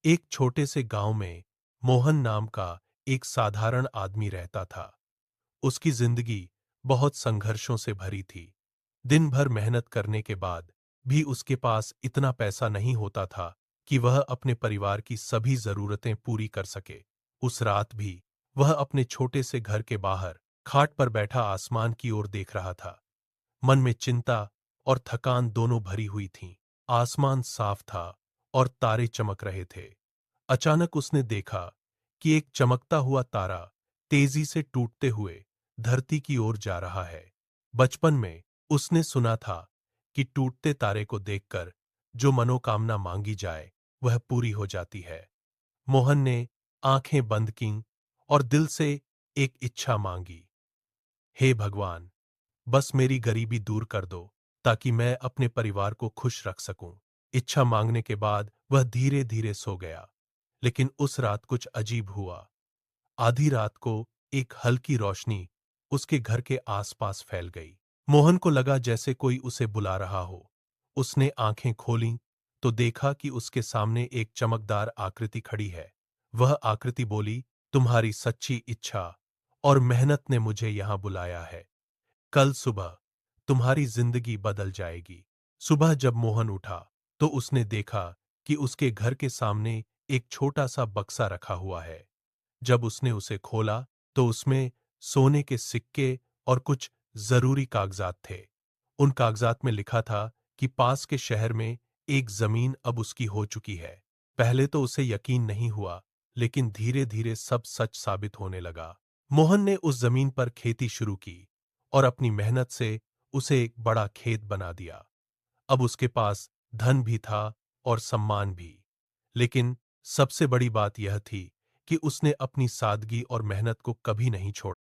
एक छोटे से गांव में मोहन नाम का एक साधारण आदमी रहता था। उसकी जिंदगी बहुत संघर्षों से भरी थी। दिन भर मेहनत करने के बाद भी उसके पास इतना पैसा नहीं होता था कि वह अपने परिवार की सभी जरूरतें पूरी कर सके। उस रात भी वह अपने छोटे से घर के बाहर खाट पर बैठा आसमान की ओर देख रहा था। मन में चिंता और थकान दोनों भरी हुई थीं। आसमान साफ था और तारे चमक रहे थे। अचानक उसने देखा कि एक चमकता हुआ तारा तेजी से टूटते हुए धरती की ओर जा रहा है। बचपन में उसने सुना था कि टूटते तारे को देखकर जो मनोकामना मांगी जाए वह पूरी हो जाती है। मोहन ने आंखें बंद कीं और दिल से एक इच्छा मांगी। हे भगवान, बस मेरी गरीबी दूर कर दो ताकि मैं अपने परिवार को खुश रख सकूं। इच्छा मांगने के बाद वह धीरे धीरे सो गया। लेकिन उस रात कुछ अजीब हुआ। आधी रात को एक हल्की रोशनी उसके घर के आसपास फैल गई। मोहन को लगा जैसे कोई उसे बुला रहा हो। उसने आंखें खोलीं तो देखा कि उसके सामने एक चमकदार आकृति खड़ी है। वह आकृति बोली, तुम्हारी सच्ची इच्छा और मेहनत ने मुझे यहां बुलाया है। कल सुबह तुम्हारी जिंदगी बदल जाएगी। सुबह जब मोहन उठा तो उसने देखा कि उसके घर के सामने एक छोटा सा बक्सा रखा हुआ है। जब उसने उसे खोला तो उसमें सोने के सिक्के और कुछ जरूरी कागजात थे। उन कागजात में लिखा था कि पास के शहर में एक जमीन अब उसकी हो चुकी है। पहले तो उसे यकीन नहीं हुआ, लेकिन धीरे धीरे सब सच साबित होने लगा। मोहन ने उस जमीन पर खेती शुरू की और अपनी मेहनत से उसे एक बड़ा खेत बना दिया। अब उसके पास धन भी था और सम्मान भी। लेकिन सबसे बड़ी बात यह थी कि उसने अपनी सादगी और मेहनत को कभी नहीं छोड़ा।